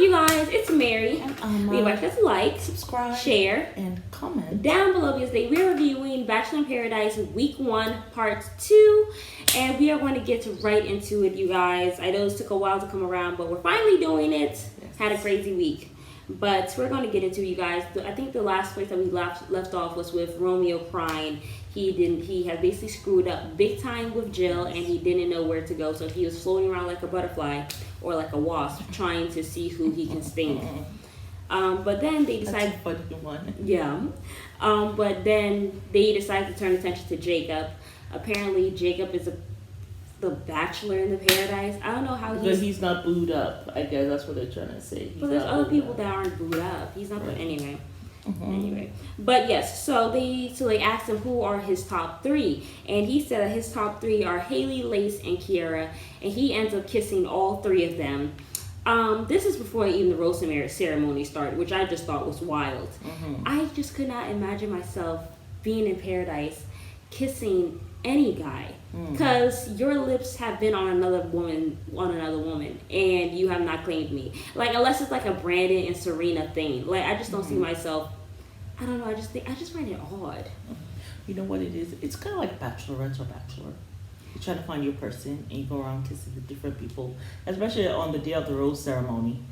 you guys? It's Mary. Leave us a like, subscribe, share, and comment down below because we're reviewing Bachelor in Paradise Week 1 Part 2, and we are going to get right into it, you guys. I know it took a while to come around, but we're finally doing it. Yes. Had a crazy week, but we're going to get into it, you guys. I think the last place that we left off was with Romeo crying. He had basically screwed up big time with Jill, and he didn't know where to go, so he was floating around like a butterfly or like a wasp, trying to see who he can sting. But then they decided. That's a funny one. Yeah. But then they decided to turn attention to Jacob. Apparently, Jacob is the bachelor in the paradise. I don't know how he's not booed up. I guess that's what they're trying to say. But there's other people that aren't booed up. He's not. Right. Anyway. Anyway, but yes, so they asked him who are his top 3, and he said that his top 3 are Haley, Lace, and Kiara, and he ends up kissing all 3 of them. This is before even the rose ceremony started, which I just thought was wild. I just could not imagine myself being in paradise kissing any guy, because your lips have been on another woman, and you have not claimed me. Like, unless it's like a Brandon and Serena thing. Like, I just don't see myself. I don't know. I just find it odd. You know what it is? It's kind of like Bachelorette or Bachelor. You're trying to find your person, and you go around kissing the different people, especially on the day of the rose ceremony.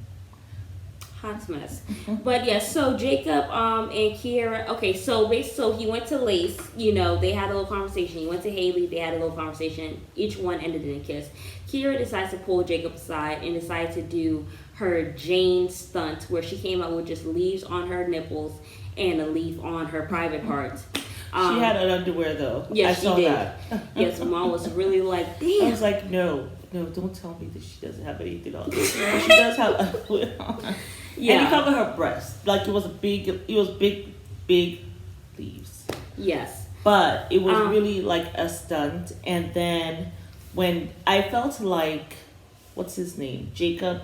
Hot mess. But yes, so Jacob and Kiara, okay, so he went to Lace, they had a little conversation. He went to Haley, they had a little conversation. Each one ended in a kiss. Kiara decides to pull Jacob aside and decided to do her Jane stunt, where she came out with just leaves on her nipples and a leaf on her private parts. She had an underwear though. Yes, I saw she did. That. Yes, Mom was really like, damn. I was like, no, don't tell me that she doesn't have anything on. She does have underwear on. Yeah. And he covered her breast. Like, it was big leaves. Yes. But it was really like a stunt. And then when I felt like, what's his name? Jacob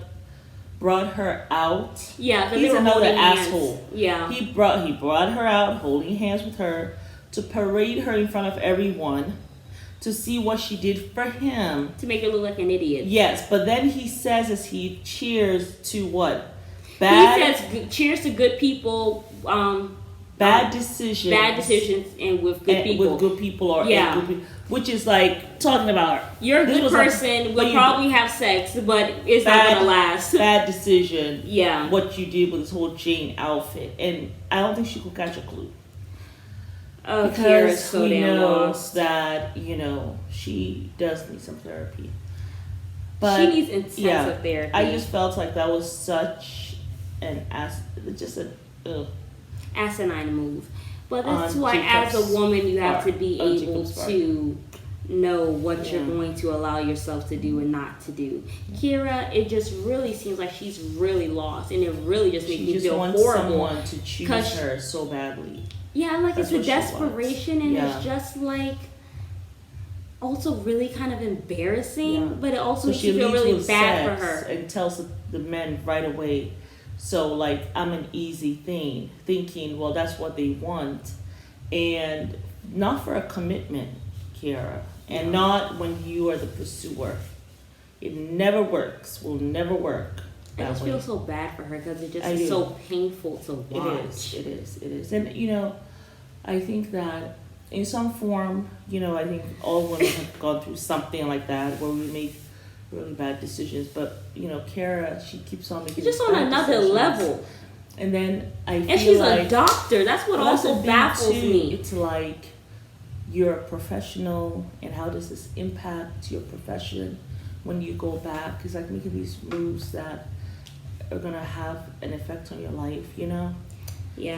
brought her out. Yeah, he's another asshole. Hands. Yeah. He brought her out, holding hands with her, to parade her in front of everyone, to see what she did for him. To make her look like an idiot. Yes, but then he says as he cheers to what? He says, cheers to good people. Bad decisions. Bad decisions and with good people. With good people which is like talking about you're a good person, will probably have sex, but it's not going to last. Bad decision. Yeah. What you did with this whole Jane outfit. And I don't think she could catch a clue. Oh, because so we damn know lost. That, she does need some therapy. But she needs intensive therapy. I just felt like that was such asinine move. But that's why, as a woman, you have to be able to know what you're going to allow yourself to do and not to do. Kiara, it just really seems like she's really lost, and it really just makes me feel horrible. Someone to choose her so badly. Yeah, like, it's a desperation, and it's just like also really kind of embarrassing, but it also makes you feel really bad for her. And tells the men right away. So, like, I'm an easy thing, thinking, well, that's what they want. And not for a commitment, Kiara. And not when you are the pursuer. It never works. Will never work. I just feel so bad for her because it just is so painful to watch. It is. And, I think that in some form, I think all women have gone through something like that where we make really bad decisions, but Kiara, she keeps on making just on another level. And then and she's like, a doctor. That's what also baffles me. It's like, you're a professional, and how does this impact your profession when you go back? It's like making these moves that are gonna have an effect on your life. Yeah.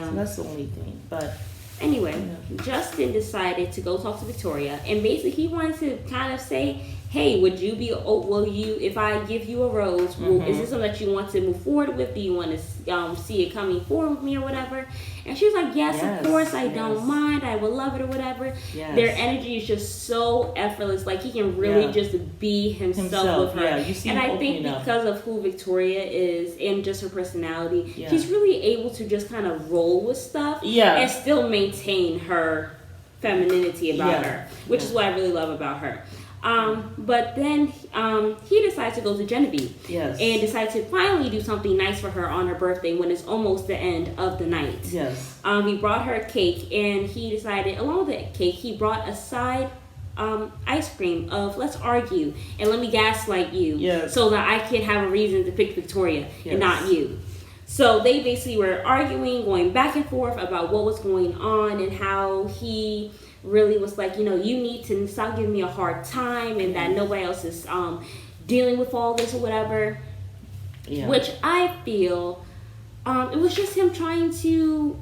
So that's the only thing, but. Anyway, Justin decided to go talk to Victoria, and basically he wanted to kind of say, hey, if I give you a rose, is this something that you want to move forward with? Do you want to see it coming forward with me or whatever? And she was like, yes, of course, I don't mind. I would love it or whatever. Yes. Their energy is just so effortless. Like, he can really just be himself with her. And I think because of who Victoria is and just her personality, she's really able to just kind of roll with stuff and still maintain her femininity about her, which is what I really love about her. But then he decides to go to Genevieve. Yes. And decides to finally do something nice for her on her birthday when it's almost the end of the night. Yes. He brought her a cake, and he decided, along with the cake, he brought a side ice cream of let's argue and let me gaslight you, yes, so that I can have a reason to pick Victoria, yes, and not you. So they basically were arguing, going back and forth about what was going on and how he really was like, you need to stop giving me a hard time, and that nobody else is dealing with all this or whatever. Yeah. Which I feel it was just him trying to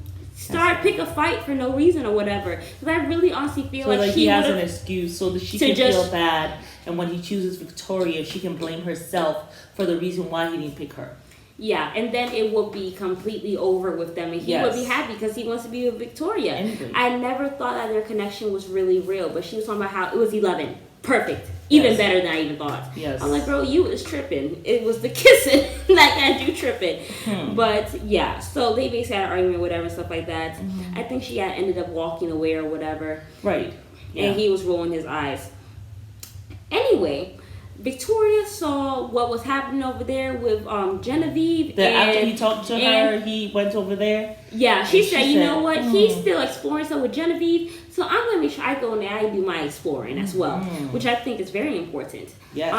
pick a fight for no reason or whatever. Because I really honestly feel so like he has an excuse so that she can feel bad, and when he chooses Victoria, she can blame herself for the reason why he didn't pick her. Yeah, and then it will be completely over with them, and he would be happy because he wants to be with Victoria. Anyway. I never thought that their connection was really real, but she was talking about how it was 11. Perfect. Even better than I even thought. Yes. I'm like, girl, you was tripping. It was the kissing that got you tripping. But yeah, so they basically had an argument, whatever, stuff like that. Mm-hmm. I think she had ended up walking away or whatever. Right. Yeah. And he was rolling his eyes. Anyway, Victoria saw what was happening over there with Genevieve. After he talked to her, he went over there. Yeah, she said, you know what? He's still exploring stuff with Genevieve, so I'm going to make sure I go in there and do my exploring as well, which I think is very important. Yes.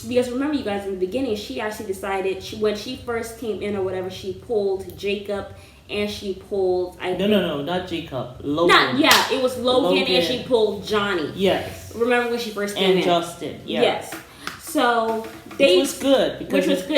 Because remember, you guys, in the beginning, she actually decided, when she first came in or whatever, she pulled Jacob and she pulled... No, not Jacob. Logan. It was Logan and she pulled Johnny. Yes. Remember when she first came in? And Justin, Yes. So which was good because it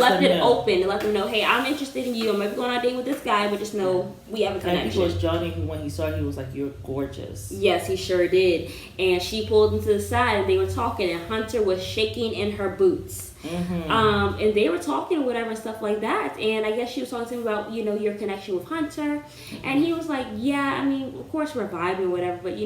left it open. It let them know, hey, I'm interested in you. I might be going on a date with this guy, but just know we have a connection. And it was Johnny who, when he saw her, he was like, "You're gorgeous." Yes, he sure did. And she pulled him to the side, and they were talking, and Hunter was shaking in her boots. Mm-hmm. And they were talking or whatever and stuff like that. And I guess she was talking to him about, your connection with Hunter. And he was like, yeah, I mean, of course we're vibing or whatever, but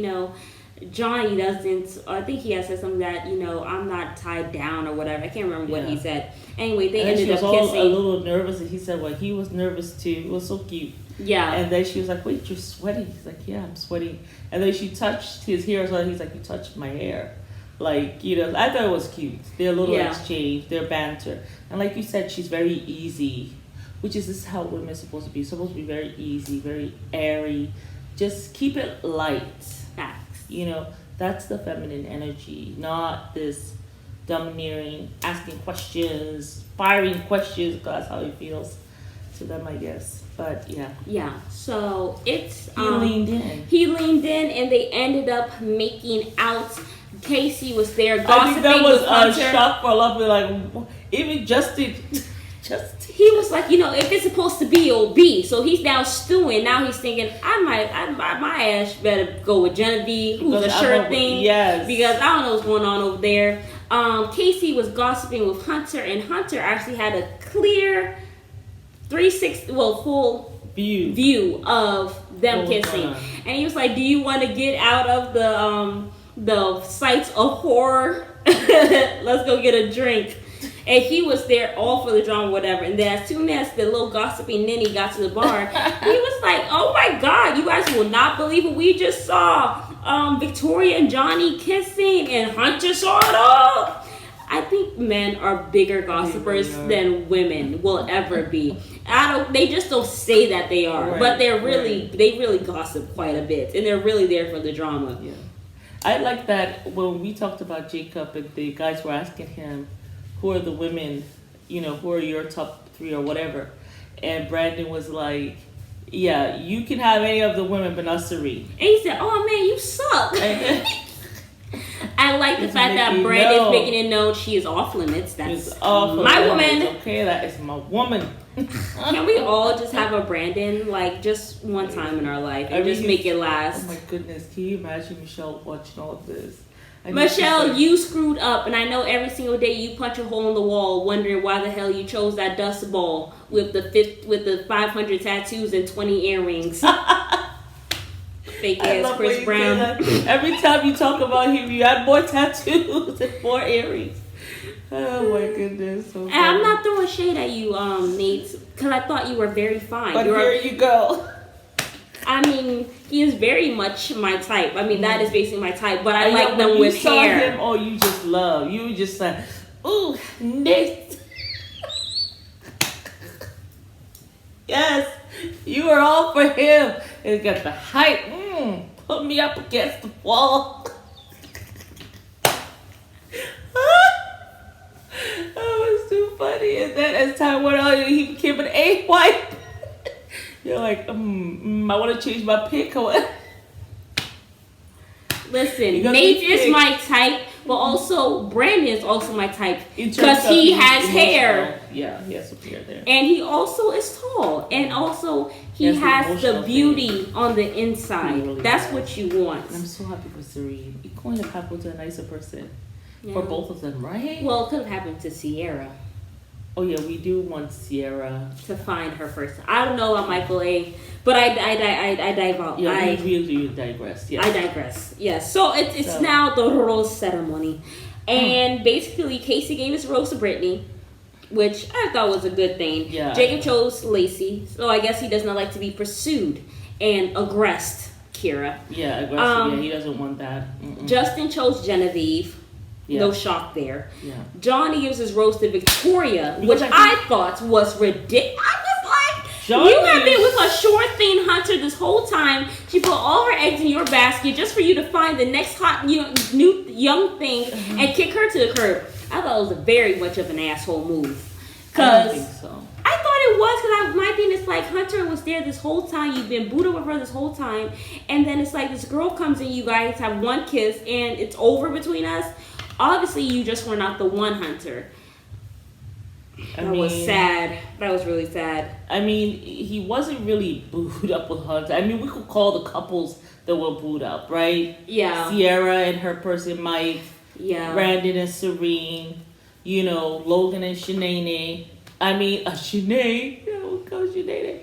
Johnny doesn't, I think he had said something that, I'm not tied down or whatever. I can't remember what he said. Anyway, they ended up kissing. She was a little nervous, and he said, well, he was nervous too. It was so cute. Yeah. And then she was like, wait, you're sweating? He's like, yeah, I'm sweating. And then she touched his hair, so he's like, you touched my hair. Like, I thought it was cute. Their little exchange, their banter. And like you said, she's very easy, which is this how women are supposed to be. Supposed to be very easy, very airy. Just keep it light. Facts. That's the feminine energy, not this domineering, asking questions, firing questions, because that's how he feels to them, I guess. But yeah. Yeah. So it's he leaned in. He leaned in, and they ended up making out. Casey was there gossiping. I think that was a shock for a lot of people. Like, even Justin. He was like, if it's supposed to be, it'll be. So he's now stewing. Now he's thinking, my ass better go with Genevieve, who's a sure thing. Yes. Because I don't know what's going on over there. Casey was gossiping with Hunter, and Hunter actually had a clear 360, full view of them kissing. And he was like, do you want to get out of the sites of horror? Let's go get a drink. And he was there all for the drama, whatever. And then as soon as the little gossiping ninny got to the bar, he was like, oh my God, you guys will not believe what we just saw. Victoria and Johnny kissing, and Hunter saw it all. I think men are bigger gossipers than women will ever be. They just don't say that they are, but they really gossip quite a bit, and they're really there for the drama. Yeah. I like that when we talked about Jacob and the guys were asking him, who are the women, who are your top 3 or whatever. And Brandon was like, yeah, you can have any of the women, but not Serene. And he said, oh man, you suck. I like the fact that Brandon's making it known she is off limits. That's my woman. Okay, that is my woman. Can we all just have a Brandon, like, just one time in our life and just make it last? Oh my goodness, can you imagine Michelle watching all of this? Michelle, you screwed up, and I know every single day you punch a hole in the wall wondering why the hell you chose that dust ball with the 500 tattoos and 20 earrings. Fake ass Chris Brown. Every time you talk about him, you add more tattoos and more earrings. Oh my goodness. So and I'm not throwing shade at you, Nate, because I thought you were very fine. But here you go. I mean, he is very much my type. I mean, that is basically my type. But I And like them with saw hair. him, you just love. You just like, ooh, Nate. Yes, you are all for him. And got the height. Put me up against the wall. That was too funny. And then as time went on, he became an A-wipe. You're like, I want to change my pick. Listen, Nate is my type, but also Brandon is also my type because he has hair. Yeah, he has some hair there. And he also is tall. And also he has the beauty on the inside. Really That's does. what you want. And I'm so happy for Serene. It couldn't have happened to a nicer person. Yeah. For both of them, right? Well, it could have happened to Sierra. Oh yeah, we do want Sierra to find her first. I don't know about Michael A, but I divulge. Yeah, we really digress. Yeah, I digress. Yes. So it's now the rose ceremony, and basically Casey gave his rose to Brittany, which I thought was a good thing. Yeah. Jacob chose Lacey, so I guess he does not like to be pursued and aggressed. Kira. Yeah, aggressive. Yeah, he doesn't want that. Justin chose Genevieve. Yeah. No shock there. Yeah. Johnny gives his rose to Victoria, Because which I thought was ridiculous. I was like, you have been with a short, thin hunter this whole time. She put all her eggs in your basket just for you to find the next hot, new young thing and kick her to the curb. I thought it was a very much of an asshole move. I don't think so. I thought it was because my thing is like Hunter was there this whole time. You've been booed up with her this whole time, and then it's like this girl comes in. You guys have one kiss, and it's over between us. Obviously, you just were not the one, Hunter. That was sad. That was really sad. I mean, he wasn't really booed up with Hunter. I mean, we could call the couples that were booed up, right? Yeah. Sierra and her person, Mike. Yeah. Brandon and Serene. Logan and Shanae. I mean, Shanae. We'll call Shanae.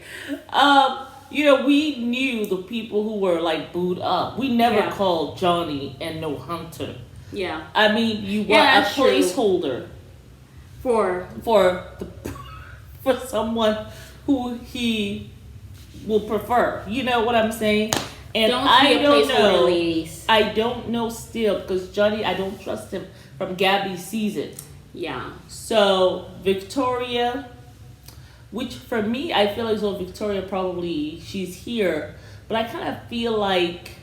We knew the people who were like booed up. We never called Johnny and no Hunter. Yeah. I mean, you want a placeholder for someone who he will prefer. You know what I'm saying? And I don't know. Ladies. I don't know still because Johnny, I don't trust him from Gabby's season. Yeah. So Victoria, which for me, I feel as though Victoria probably she's here, but I kind of feel like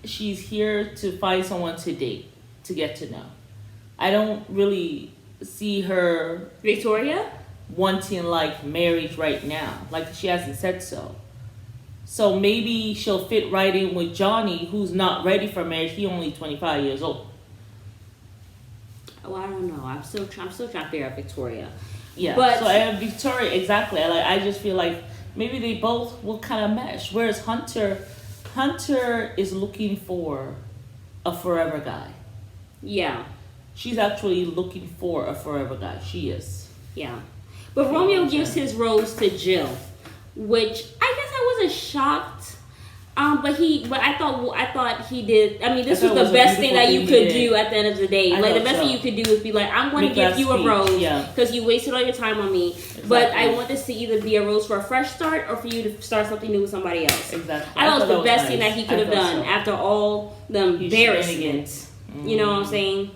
she's here to find someone to date, to get to know. I don't really see her Victoria wanting like marriage right now. Like she hasn't said so. So maybe she'll fit right in with Johnny, who's not ready for marriage. He's only 25 years old. Well, I don't know. I'm still trying to figure out Victoria. Yeah. But so I have Victoria exactly. I just feel like maybe they both will kind of mesh. Whereas Hunter is looking for a forever guy. Yeah. She's actually looking for a forever guy. She is. Yeah. But Romeo gives his rose to Jill, which I guess I wasn't shocked. But I thought he did. I mean, this was the best thing that you could do at the end of the day. Like the best thing you could do is be like, I'm going to give you a rose because you wasted all your time on me. Exactly. But I want this to either be a rose for a fresh start or for you to start something new with somebody else. Exactly. I thought it was the best thing that he could have done after all the embarrassment. You know what I'm saying?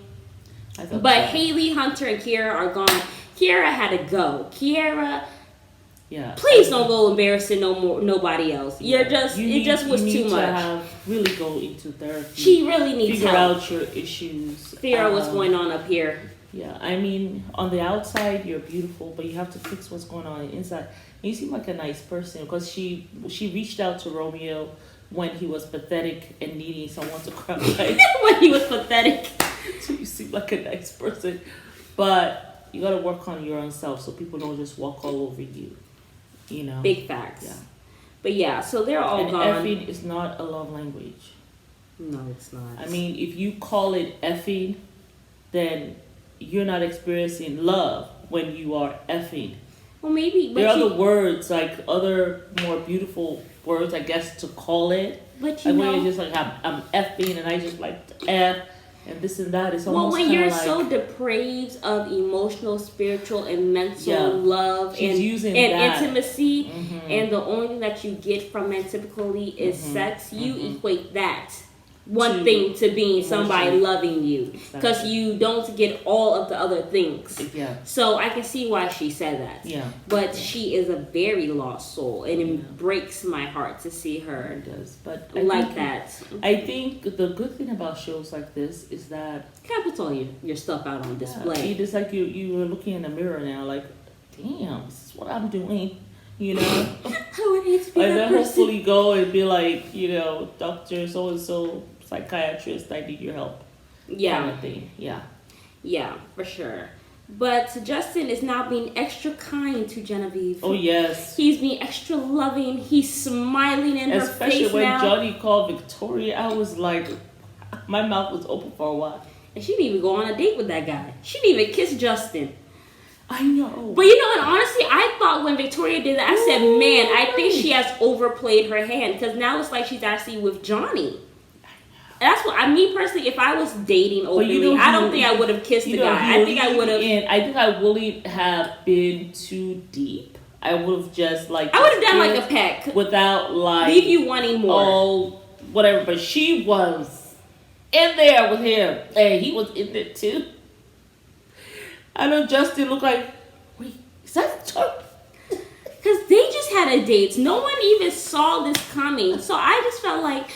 But Haley, Hunter, and Kiara are gone. Kiara had to go. Kiara. Yeah. Please don't go embarrassing nobody else. It just was too much. Really go into therapy. She really needs figure help. out your issues. Figure out what's going on up here. Yeah, I mean, on the outside you're beautiful, but you have to fix what's going on inside. And you seem like a nice person because she reached out to Romeo when he was pathetic and needing someone to cry. When he was pathetic. So you seem like a nice person, but you gotta work on your own self so people don't just walk all over you. Big facts. Yeah. But yeah, so they're all gone. Effing is not a love language. No, it's not. I mean, if you call it effing, then you're not experiencing love when you are effing. Well, maybe. There are other words, like other more beautiful words, I guess, to call it. But when you're just like, I'm effing and I just like to F. and this and that. It's Well, almost when you're like, so depraved of emotional, spiritual, and mental Yeah. love She's using and that. intimacy, Mhm. and the only thing that you get from men typically is sex, you equate that one To thing to being somebody emotion. loving you, because Exactly. you don't get all of the other things. Yeah. So I can see why she said that. Yeah. But she is a very lost soul, and it Yeah. breaks my heart to see her It does, but I like think, that. I think the good thing about shows like this is that Can't put all your stuff out on display. it is like you are looking in the mirror now, like, damn, this is what I'm doing, you know. I would hate to be And that then person. hopefully go and be like, you know, doctor so and so, psychiatrist, I need your help. Yeah. Kind of thing. Yeah. Yeah, for sure. But Justin is now being extra kind to Genevieve. Oh yes. He's being extra loving. He's smiling in her Especially face when now. Johnny called Victoria, I was like, my mouth was open for a while. And she didn't even go on a date with that guy. She didn't even kiss Justin. I know. But you know what? Honestly, I thought when Victoria did that, I said, man, I think she has overplayed her hand. Because now it's like she's actually with Johnny. And that's what me personally, if I was dating openly, I don't think I would have kissed the guy. I think I would have. I think I wouldn't have been too deep. I would have just like. I would have done like a peck. Without like. Leave you wanting more. Oh, whatever. But she was in there with him, and he was in there too. I know Justin looked like, wait, is that Victoria? Because they just had a date. No one even saw this coming. So I just felt like,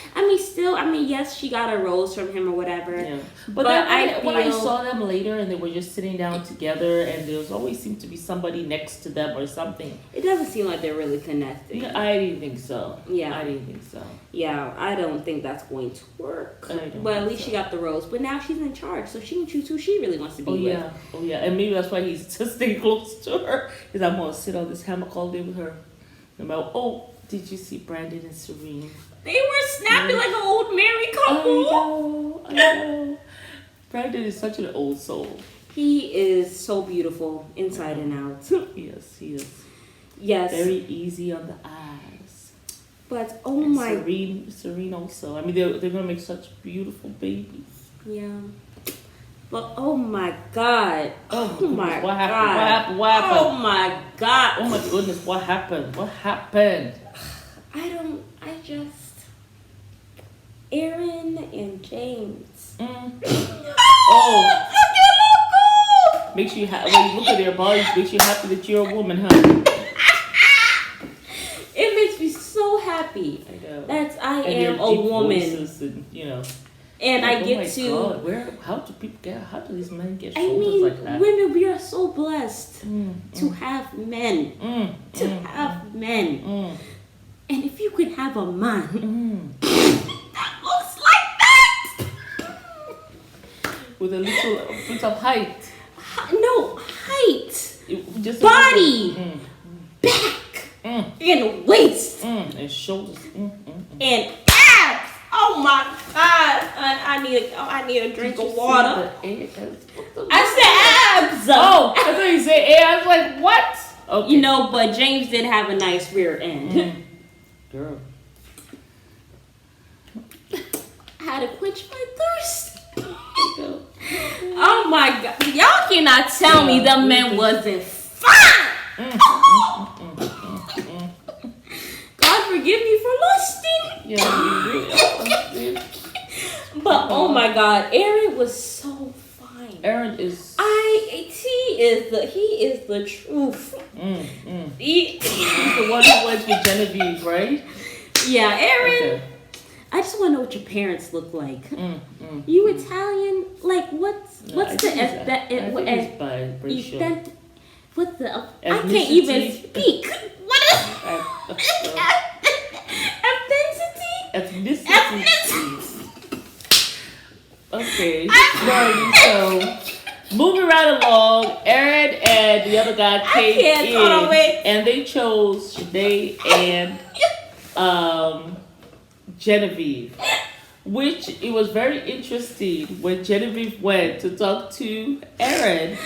yes, she got a rose from him or whatever. Yeah. But then when I feel- saw them later and they were just sitting down together and there was always seemed to be somebody next to them or something. It doesn't seem like they're really connected. Yeah, I didn't think so. Yeah. I didn't think so. Yeah, I don't think that's going to work. I don't But at think least so. she got the rose. But now she's in charge, so she can choose who she really wants to be with. Oh yeah. And maybe that's why he's just staying close to her. Because I'm gonna sit on this hammock all day with her. Did you see Brandon and Serene? They were snapping like an old married couple. I know. Brandon is such an old soul. He is so beautiful inside and out. Yes, he is. Yes. Very easy on the eyes. But And Serene also. I mean, they're gonna make such beautiful babies. yeah. But oh my God. Oh my God. What happened? What happened? Oh my God. Oh my goodness, what happened? What happened? Aaron and James. Oh. Makes you when you look at their bodies, makes you happy that you're a woman, huh? It makes me so happy I know. that I And am their a deep woman. voices and, And I oh get my to. God, how do these men get I shoulders mean, like that? women, we are so blessed to have men. Have men. And if you could have a man that looks like that. With a little bit of height. No, height. Just Body. Back. And waist. And shoulders. And abs. Oh my God. I need a drink of water. I said abs. Oh, I thought you said air. I was like, what? Okay. But James did have a nice rear end. Girl. I had to quench my thirst. Oh my God. Y'all cannot tell me the man wasn't fine. God forgive me for lusting. Yeah, you really are. But oh my God, Aaron was so fine. Aaron is. He is the truth. He's the one who went with Genevieve, right? Yeah, Aaron. Okay. I just want to know what your parents look like. You Italian? Like what's the What's I can't even speak. What is ethnicity? Ethnicity. Okay. So moving right along, Aaron and the other guy came in, and they chose Shanae and Genevieve. Which it was very interesting when Genevieve went to talk to Aaron,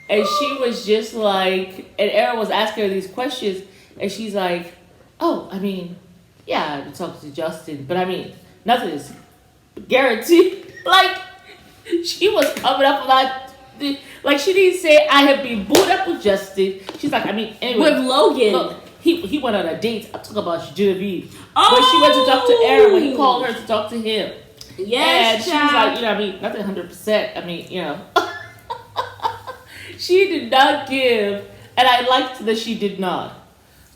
and she was just like, and Aaron was asking her these questions, and she's like, "Oh, I mean, yeah, I've been talking to Justin, but I mean, nothing is guaranteed." Like, She was coming up like she didn't say I have been booed up with Justin. She's like, I mean, anyway, with Logan. Look, he went on a date. I'm talking about Genevieve. Oh, when she went to talk to Aaron, when he called her to talk to him. Yes, and she was like, you know, I mean, nothing 100%. I mean, you know, she did not give, and I liked that she did not.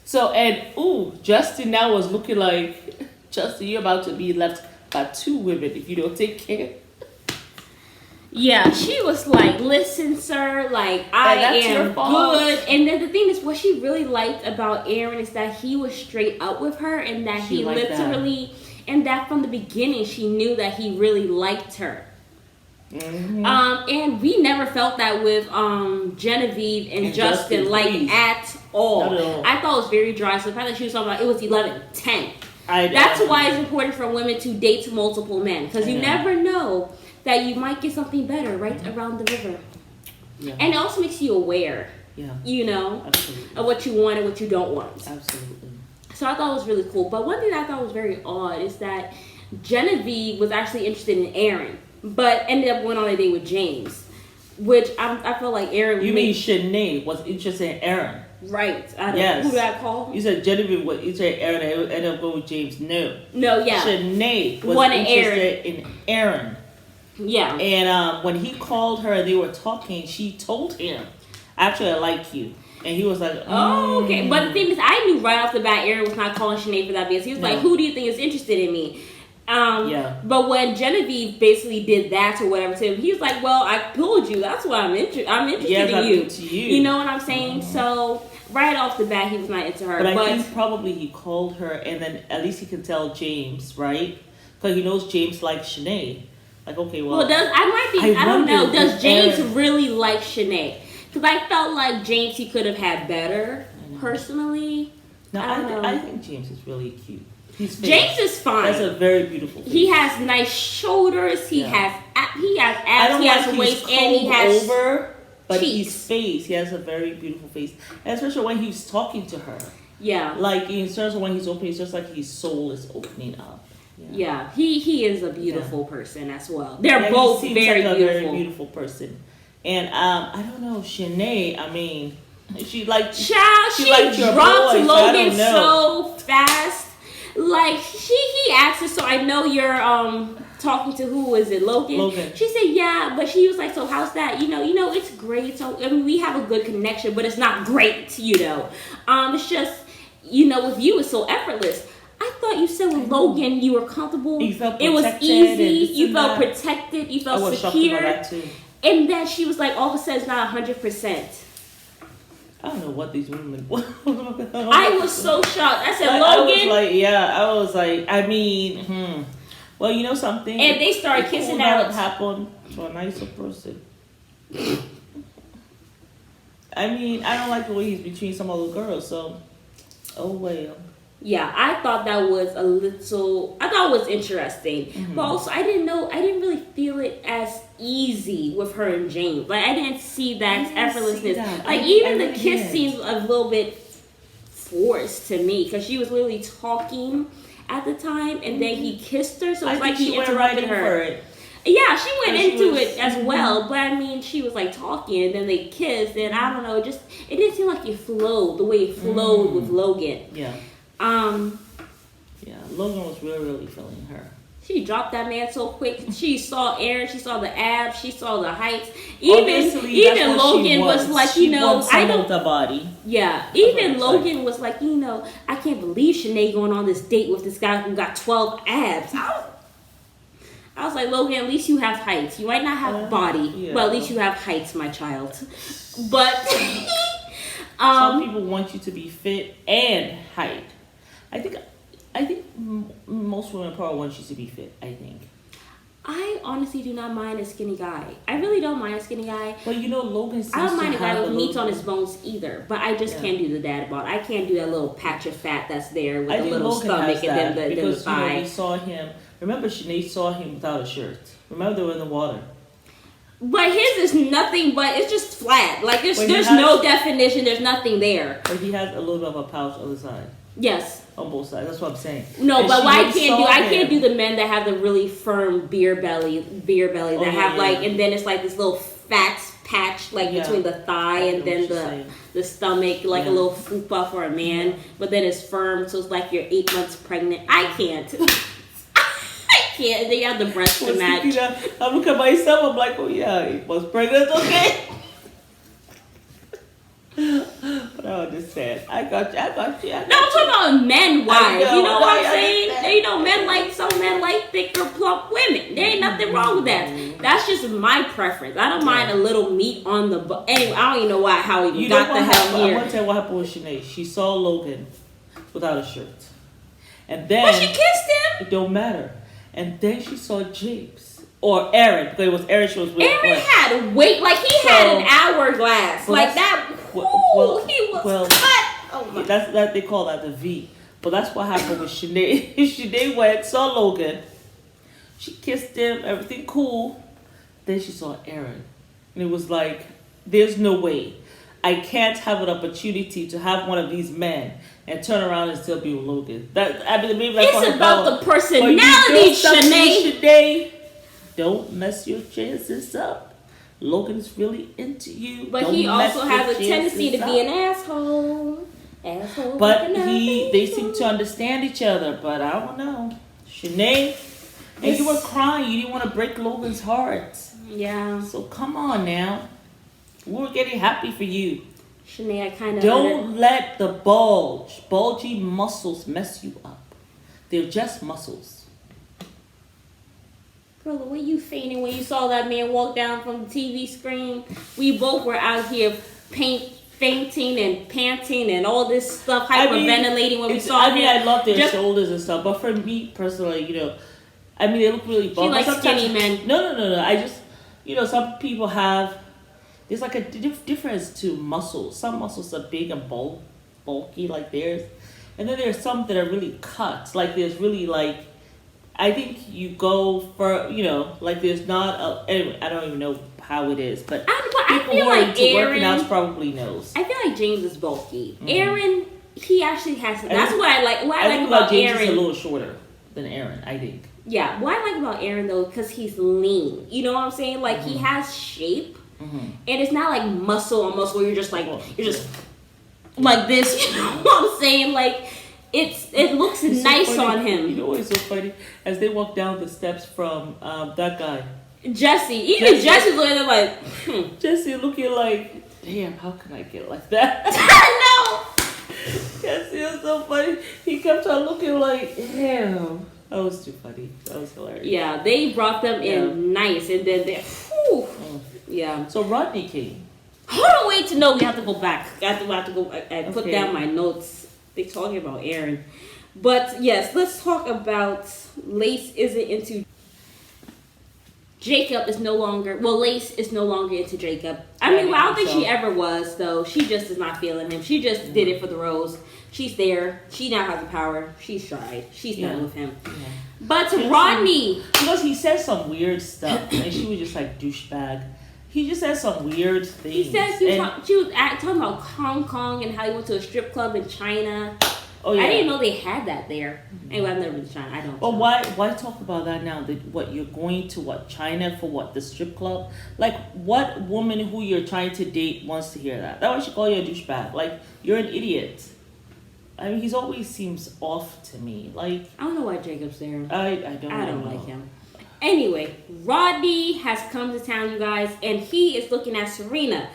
So, and Justin now was looking like, Justin, you're about to be left by 2 women if you don't take care. Yeah, she was like, listen, sir, like, I am good. And then the thing is, what she really liked about Aaron is that he was straight up with her, and that he literally, and that from the beginning, she knew that he really liked her. Mm-hmm. And we never felt that with Genevieve and Justin, like, at all. Not at all. I thought it was very dry. So the fact that she was talking about it was 11-10. That's why it's important for women to date multiple men, because you never know that you might get something better right around the river. Yeah. And it also makes you aware, you know, of what you want and what you don't want. Absolutely. So I thought it was really cool. But one thing that I thought was very odd is that Genevieve was actually interested in Aaron, but ended up going on a date with James, which I felt like Aaron... You mean Shanae was interested in Aaron? Right. Yes. Who did I call? You said Genevieve was interested in Aaron and ended up going with James. No, yeah. Shanae was interested in Aaron. Yeah. And when he called her and they were talking, she told him, actually, I like you. And he was like, oh, okay. But the thing is, I knew right off the bat Aaron was not calling Shanae for that because he was like, who do you think is interested in me? But when Genevieve basically did that or whatever to him, he was like, well, I told you. That's why I'm interested in you. You know what I'm saying? Mm-hmm. So right off the bat, he was not into her. But I think probably he called her and then at least he can tell James, right? Because he knows James likes Shanae. Like, okay, well... I don't know. Does James really like Shanae? Because I felt like James, he could have had better, personally. No, I think James is really cute. James is fine. That's a very beautiful face. He has nice shoulders. He has abs. He has waist, and he has but cheeks. He has a very beautiful face, and especially when he's talking to her. Yeah. Like in terms of when he's opening, it's just like his soul is opening up. Yeah, he is a beautiful person as well. They're both very beautiful person. And I don't know, Shanae, I mean, she dropped Logan so fast. Like he asked her, so I know you're talking to who is it, Logan? She said, yeah, but she was like, so how's that? You know, it's great. So I mean, we have a good connection, but it's not great, you know. It's just, you know, with you it's so effortless. I thought you said with Logan you were comfortable. You felt it was easy. You felt protected. You felt secure. About that too. And then she was like, all of a sudden, it's not 100%. I don't know what these women. I was so shocked. I said, Logan. I was like, I mean, well, you know something. And they started kissing out. That happened to a nicer person. I mean, I don't like the way he's between some other girls, so, oh well. Yeah, I thought that was it was interesting. Mm-hmm. But also, I didn't really feel it as easy with her and James. Like, I didn't see that effortlessness. Like, even the kiss seems a little bit forced to me, because she was literally talking at the time, and then he kissed her, so it's like he interrupted her. Yeah, she went into it as well, but I mean, she was like talking, and then they kissed, and I don't know, it didn't seem like it flowed the way it flowed with Logan. Yeah. Logan was really feeling her. She dropped that man so quick. She saw Aaron, she saw the abs, she saw the heights. Even Logan was like, you know, I don't the body. Yeah. Even Logan was like, you know, I can't believe Shanae going on this date with this guy who got 12 abs. I was like, Logan, at least you have heights. You might not have body, but at least you have heights, my child. But some people want you to be fit and height. I think most women probably want you to be fit, I think. I honestly do not mind a skinny guy. I really don't mind a skinny guy. But you know, Logan seems I don't mind a guy with meat on his bones either. But I just can't do the dad bod. I can't do that little patch of fat that's there with the little stomach and then the thigh. You know, we saw him. Remember, Shanae saw him without a shirt. Remember, they were in the water. But his is nothing but, it's just flat. Like, there's no definition. There's nothing there. But he has a little bit of a pouch on the side. Yes. On both sides. That's what I'm saying. No, And but she why really can't saw I him. can't do the men that have the really firm beer belly that have like, and then it's like this little fat patch like between the thigh and then the stomach, like a little fupa for a man, but then it's firm, so it's like you're 8 months pregnant. I can't. I can't. They have the breast to match. I look at myself. I'm like, oh yeah, 8 months pregnant. Okay. But I understand. I got you. No, I'm talking about men wise. You know what I'm saying? You know, some men like thicker, plump women. There ain't nothing wrong with that. That's just my preference. I don't mind a little meat on the butt. Anyway, I don't even know how he got the hell here. I want to tell you what happened with Sinead. She saw Logan without a shirt. And then... But she kissed him. It don't matter. And then she saw James. Or Aaron, because it was Aaron she was with. Aaron had weight, like he had an hourglass. Like that. He was cut. Oh my. That's that they call that the V. But that's what happened with Sinead. Sinead went, saw Logan. She kissed him, everything cool. Then she saw Aaron. And it was like, there's no way. I can't have an opportunity to have one of these men and turn around and still be with Logan. Maybe that's it's about the personality, Sinead. Don't mess your chances up. Logan's really into you. But he also has a tendency to be an asshole. But they seem to understand each other. But I don't know. Sinead, and you were crying. You didn't want to break Logan's heart. Yeah. So come on now. We were getting happy for you. Sinead, I kind of... Don't let the bulgy muscles mess you up. They're just muscles. Girl, the way you fainted when you saw that man walk down from the TV screen, we both were out here fainting and panting and all this stuff, hyperventilating when we saw him. I love their shoulders and stuff, but for me personally, they look really buff. She likes skinny men. No. I just, some people have, there's like a difference to muscles. Some muscles are big and bulky like theirs. And then there's some that are really cut. Like there's really like, I think you go for, like there's not anyway, I don't even know how it is, but I feel like Aaron, working out probably knows. I feel like James is bulky. Mm-hmm. Aaron, he actually has, that's what I like. What I like about James Aaron is a little shorter than Aaron, I think. Yeah, what I like about Aaron though, because he's lean. You know what I'm saying? Like he has shape, and it's not like muscle on muscle where you're just like, like this, you know what I'm saying? Like, it looks nice on him. You know what is so funny? As they walk down the steps from that guy. Jesse's looking at like, Jesse looking like, damn, how can I get like that? I know. Jesse was so funny. He kept on looking like, damn. That was too funny. That was hilarious. Yeah, they brought them in nice, and then they, yeah. So Rodney came. Hold on, wait to know. We have to go back. I have to go and put down my notes. They're talking about Aaron. But yes, let's talk about Lace isn't into Jacob is no longer, Lace is no longer into Jacob. I don't think she ever was, though. She just is not feeling him. She just did it for the rose. She's there. She now has the power. She's tried. She's done with him. Yeah. But Rodney. Because he says some weird stuff, and she was just like, douchebag. He just said some weird things. He said she was talking about Hong Kong and how he went to a strip club in China. Oh yeah. I didn't know they had that there. Anyway, I've never been to China. I don't. Well, why talk about that now? What you're going to China for the strip club? Like what woman who you're trying to date wants to hear that? That's why she call you a douchebag. Like you're an idiot. I mean, he's always seems off to me. Like I don't know why Jacob's there. I don't like him. Anyway, Rodney has come to town, you guys, and he is looking at Serena,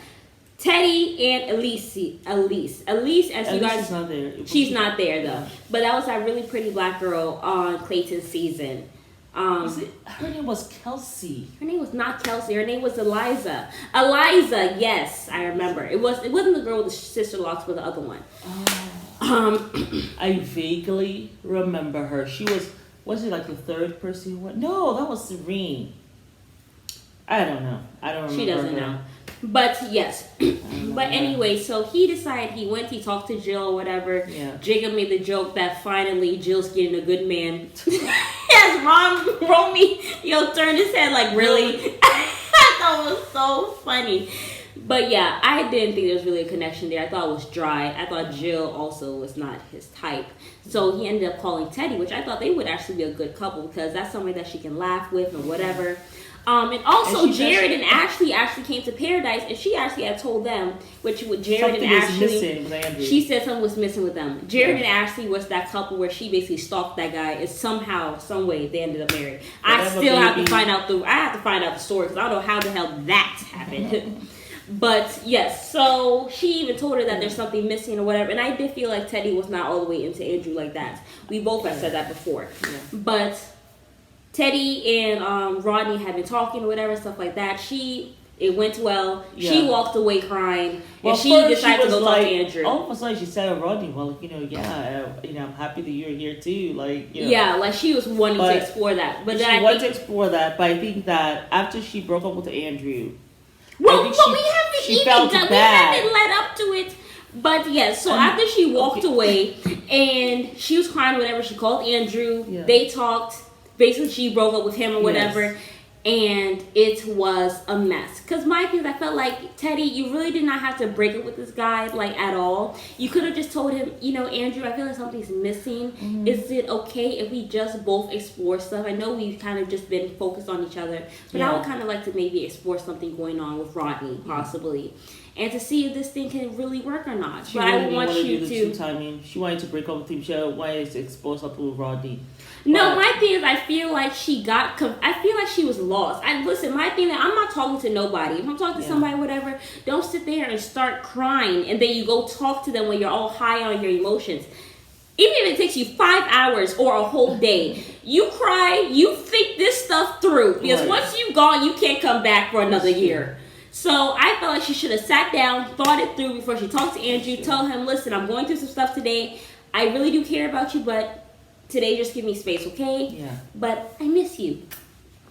Teddi, and Elise. Elise, as you guys, is not there. She's not there though. But that was that really pretty black girl on Clayton's season. Her name was Kelsey. Her name was not Kelsey. Her name was Eliza. Eliza, yes, I remember. It wasn't the girl with the sister locks, but the other one. I vaguely remember her. She was it like the third person who went? No, that was Serene. I don't know. I don't remember. She doesn't know. But yes. But anyway, so he decided he talked to Jill or whatever. Yeah. Jacob made the joke that finally Jill's getting a good man. Yes, Romy, turned his head like, really? I thought it was so funny. But yeah, I didn't think there was really a connection there. I thought it was dry. I thought Jill also was not his type. So he ended up calling Teddi, which I thought they would actually be a good couple because that's somebody that she can laugh with or whatever. And also and Jared and Ashley actually came to Paradise, and she actually had told them, which with Jared something and Ashley, missing with Andrew. she said something was missing with them. Jared and Ashley was that couple where she basically stalked that guy, and somehow, some way, they ended up married. I still have to find out the story because I don't know how the hell that happened. But yes, so she even told her that there's something missing or whatever, and I did feel like Teddi was not all the way into Andrew like that. We both have said that before, but Teddi and Rodney had been talking or whatever, stuff like that. It went well. Yeah. She walked away crying, and she decided to go talk to Andrew. All of a sudden, she said to Rodney, "Well, I'm happy that you're here too." Like she was wanting to explore that, but then wanted to explore that. But I think that after she broke up with Andrew, we haven't led up to it. But yes, so after she walked away and she was crying or whatever, she called Andrew. Yeah. They talked. Basically, she broke up with him or whatever, and it was a mess. Because my opinion, I felt like, Teddi, you really did not have to break up with this guy, like, at all. You could have just told him, Andrew, I feel like something's missing. Mm-hmm. Is it okay if we just both explore stuff? I know we've kind of just been focused on each other, but I would kind of like to maybe explore something going on with Rodney, possibly. And to see if this thing can really work or not. She wanted to break up with him. She wanted to explore something with Rodney. No, my thing is, I feel like she was lost. My thing is, I'm not talking to nobody. If I'm talking to somebody, whatever, don't sit there and start crying and then you go talk to them when you're all high on your emotions. Even if it takes you 5 hours or a whole day, you cry, you think this stuff through. Because once you've gone, you can't come back for another year. So I felt like she should have sat down, thought it through before she talked to Andrew, tell him, listen, I'm going through some stuff today. I really do care about you, but today just give me space, okay? Yeah. But I miss you.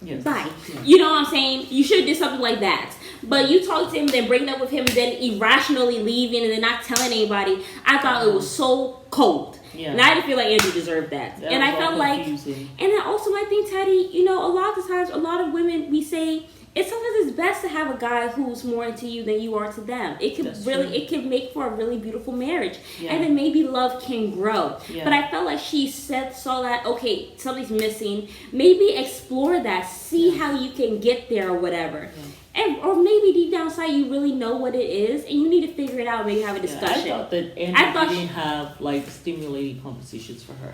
Yes. Bye. Yeah. You know what I'm saying? You should have did something like that. But you talk to him, then breaking up with him, then irrationally leaving and then not telling anybody. I thought it was so cold. Yeah. And I didn't feel like Andrew deserved that. And I felt confusing. And then also I think, Teddi, a lot of times, a lot of women, we say, it's best to have a guy who's more into you than you are to them. It can make for a really beautiful marriage. Yeah. And then maybe love can grow. Yeah. But I felt like she saw that, okay, something's missing. Maybe explore that. See how you can get there or whatever. Yeah. Or maybe deep down inside you really know what it is and you need to figure it out, maybe have a discussion. I thought that Andrew didn't have stimulating conversations for her.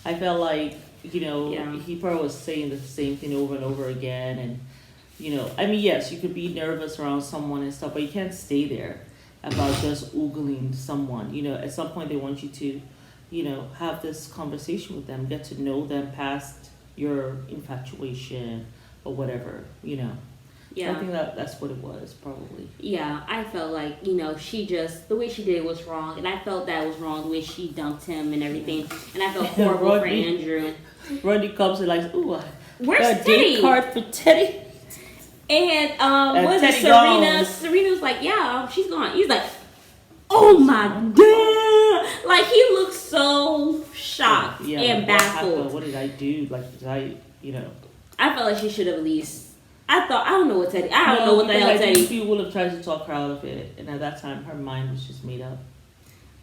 I felt like, he probably was saying the same thing over and over again, and yes, you could be nervous around someone and stuff, but you can't stay there about just oogling someone. At some point they want you to, have this conversation with them, get to know them past your infatuation or whatever, Yeah. So I think that's what it was, probably. Yeah, I felt like, the way she did it was wrong, and I felt that was wrong, the way she dumped him and everything, and I felt horrible for Andrew. Rodney comes and where's a date card for Teddi? And was it Serena? Serena was like, yeah, she's gone. He's like, oh my God. Like, he looked so shocked and baffled. What did I do? I felt like she should have at least, I don't know what Teddi, I don't know what the hell Teddi. She would have tried to talk her out of it. And at that time, her mind was just made up.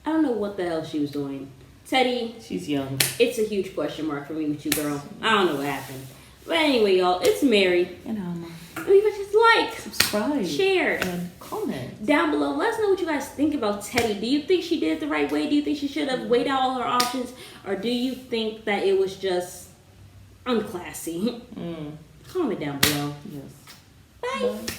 I don't know what the hell she was doing. Teddi. She's young. It's a huge question mark for me with you, girl. I don't know what happened. But anyway, y'all, it's Mary. And Alma. Just subscribe, share, and comment down below. Let us know what you guys think about Teddi. Do you think she did it the right way? Do you think she should have weighed out all her options? Or do you think that it was just unclassy? Comment down below. Yes. Bye. Bye.